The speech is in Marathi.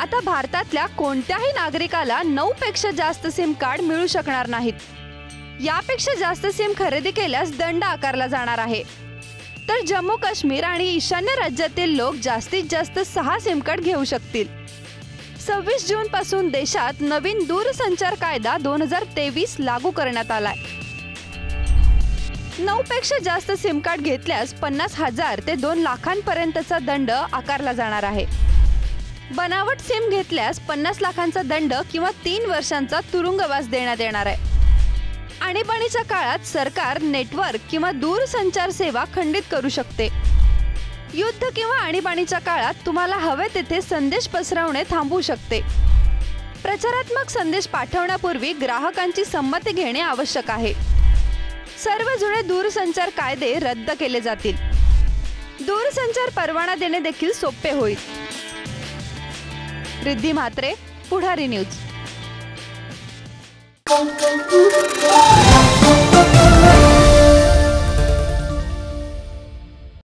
आता भारतातल्या कोणत्याही नागरिकाला 9 पेक्षा जास्त सिम कार्ड मिळू शकणार नाहीत। यापेक्षा जास्त सिम खरेदी केल्यास दंड आकारला जाणार आहे। तर जम्मू काश्मीर आणि ईशान्य राज्यातील लोक जास्तीत जास्त 6 सिम कार्ड घेऊ शकतील। 26 जून पासून देशात नवीन दूरसंचार कायदा 2023 लागू करण्यात आलाय। 9 पेक्षा जास्त सिम कार्ड घेतल्यास 50,000 ते 2 लाखांपर्यंतचा दंड आकारला जाणार आहे। बनावट सिम घेतल्यास 50 लाखांचा दंड किंवा 3 वर्षांचा तुरुंगवास देण्यात येणार आहे। आणीबाणीच्या काळात सरकार नेटवर्क किंवा दूरसंचार सेवा खंडित करू शकते। युद्ध किंवा आणीबाणीच्या काळात तुम्हाला हवे तिथे संदेश पसरवणे थांबवू शकते। प्रचारात्मक संदेश पाठवण्यापूर्वी ग्राहकांची संमती घेणे आवश्यक आहे। सर्व जुने दूरसंचार कायदे रद्द केले जातील। दूरसंचार परवाना देणे देखील सोपे होईल। रिद्धी म्हात्रे, पुढारी न्यूज।